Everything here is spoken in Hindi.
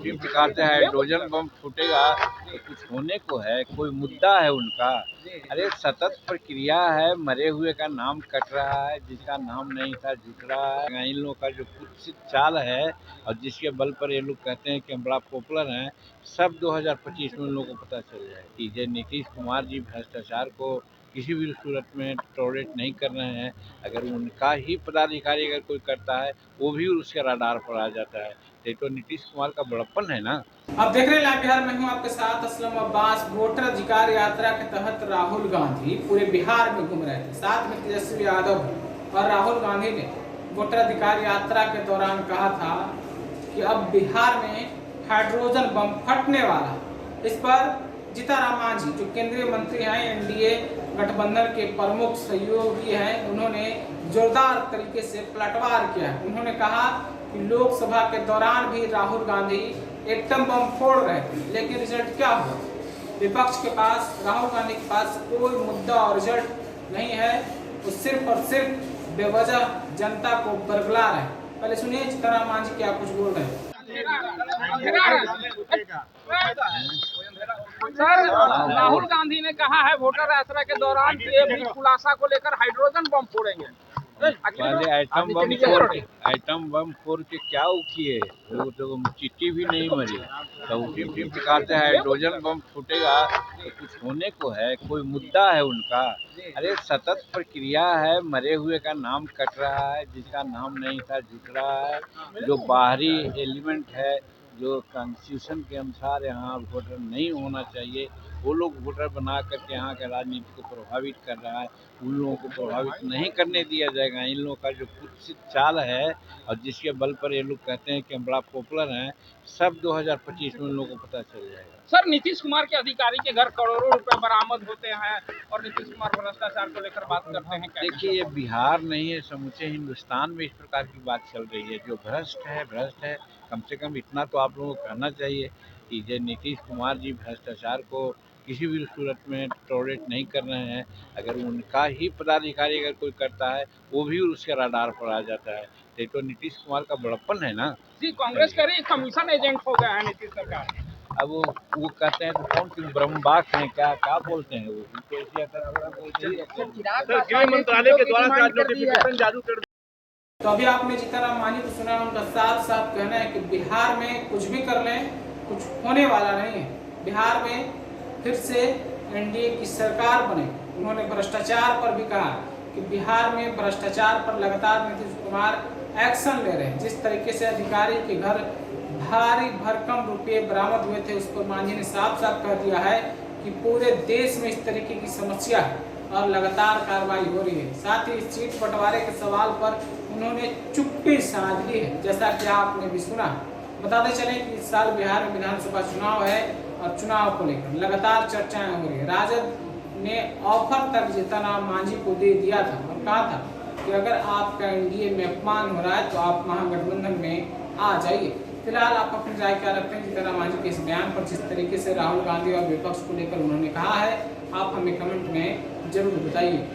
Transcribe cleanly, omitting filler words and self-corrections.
उसी प्रकार से हाइड्रोजन बम फूटेगा तो कुछ होने को है, कोई मुद्दा है उनका। अरे सतत प्रक्रिया है, मरे हुए का नाम कट रहा है, जिसका नाम नहीं था जुट रहा है। इन लोगों का जो कुत्सित चाल है और जिसके बल पर ये लोग कहते हैं कि हम बड़ा पॉपुलर हैं, सब 2025 में उन लोगों को पता चल जाए कि जो नीतीश कुमार जी भ्रष्टाचार को किसी भी सूरत में टॉलरेट नहीं कर रहे हैं। अगर उनका ही पदाधिकारी अगर कोई करता है, वो भी उसके रडार पर आ जाता है। तो नीतीश कुमार का बड़प्पन है ना। अब देख रहे हैं लाइव बिहार में हूं आपके साथ असलम अब्बास। वोटर अधिकार यात्रा के तहत राहुल गांधी पूरे बिहार में घूम रहे थे, साथ में तेजस्वी यादव। और राहुल गांधी ने वोटर अधिकार यात्रा के दौरान कहा था कि अब बिहार में हाइड्रोजन बम फटने वाला। इस पर जीतन राम मांझी जो केंद्रीय मंत्री हैं, एनडीए गठबंधन के प्रमुख सहयोगी हैं, उन्होंने जोरदार तरीके से पलटवार किया। उन्होंने कहा कि लोकसभा के दौरान भी राहुल गांधी एटम बम फोड़ रहे थे, लेकिन रिजल्ट क्या हुआ? विपक्ष के पास, राहुल गांधी के पास कोई मुद्दा और रिजल्ट नहीं है। वो सिर्फ और सिर्फ बेवजह जनता को बरगला रहे हैं। पहले सुनिए जीतन राम मांझी क्या कुछ बोल रहे हैं। सर, राहुल गांधी ने कहा है वोटर यात्रा के दौरान कि भी खुलासा को लेकर हाइड्रोजन बम फोड़ेंगे। पहले आइटम बम फोड़ के क्या किए, वो तो चिट्ठी भी नहीं मरी। तो उसी प्रकार से हाइड्रोजन बम फूटेगा तो कुछ होने को है, कोई मुद्दा है उनका। अरे सतत प्रक्रिया है, मरे हुए का नाम कट रहा है, जिसका नाम नहीं था जुट रहा है। जो बाहरी एलिमेंट है, जो कॉन्स्टिट्यूशन के अनुसार यहाँ वोटर नहीं होना चाहिए, वो लोग वोटर बना करके यहाँ के राजनीति को प्रभावित कर रहा है। उन लोगों को प्रभावित नहीं करने दिया जाएगा। इन लोगों का जो कुत्सित चाल है और जिसके बल पर ये लोग कहते हैं कि हम बड़ा पॉपुलर हैं, सब 2025 में उन लोगों को पता चल जाएगा। सर, नीतीश कुमार के अधिकारी के घर करोड़ों रुपए बरामद होते हैं और नीतीश कुमार भ्रष्टाचार को लेकर बात करते हैं। देखिए, ये बिहार नहीं है, समूचे हिंदुस्तान में इस प्रकार की बात चल रही है। जो भ्रष्ट है, कम से कम इतना तो आप लोगों को कहना चाहिए कि जो नीतीश कुमार जी भ्रष्टाचार को किसी भी सूरत में टॉलरेट नहीं कर रहे हैं। अगर उनका ही पदाधिकारी अगर कोई करता है, वो भी उसके रडार पर आ जाता है। तो नीतीश कुमार का बड़प्पन है ना। जी, कांग्रेस कह रही है कमीशन एजेंट हो गया है नीतीश सरकार। अब वो कहते हैं तो कौन सी ब्रह्मबाक है, क्या बोलते हैं वो, उनको गृह मंत्रालय के द्वारा नोटिफिकेशन जारी कर। तो अभी आपने जीतन राम मांझी को सुना, उनका साफ साफ कहना है कि बिहार में कुछ भी कर लें, कुछ होने वाला नहीं है। बिहार में फिर से एनडीए की सरकार बने। उन्होंने भ्रष्टाचार पर भी कहा कि बिहार में भ्रष्टाचार पर लगातार नीतीश कुमार एक्शन ले रहे हैं। जिस तरीके से अधिकारी के घर भारी भरकम रुपये बरामद हुए थे, उस पर मांझी ने साफ साफ कह दिया है कि पूरे देश में इस तरीके की समस्या है और लगातार कार्रवाई हो रही है। साथ ही सीट बंटवारे के सवाल पर उन्होंने चुप्पी साध ली है, जैसा कि आपने भी सुना। बताते चले कि इस साल बिहार में विधानसभा चुनाव है और चुनाव को लेकर लगातार चर्चाएं हो रही है। राजद ने ऑफर तक जीतन राम मांझी को दे दिया था और कहा था कि अगर आपका एनडीए में अपमान हो रहा है तो आप महागठबंधन में आ जाइए। फिलहाल आप अपनी राय क्या रखते हैं जीतन राम मांझी के इस बयान पर, जिस तरीके से राहुल गांधी और विपक्ष को लेकर उन्होंने कहा है? आप हमें कमेंट में जरूर बताइए।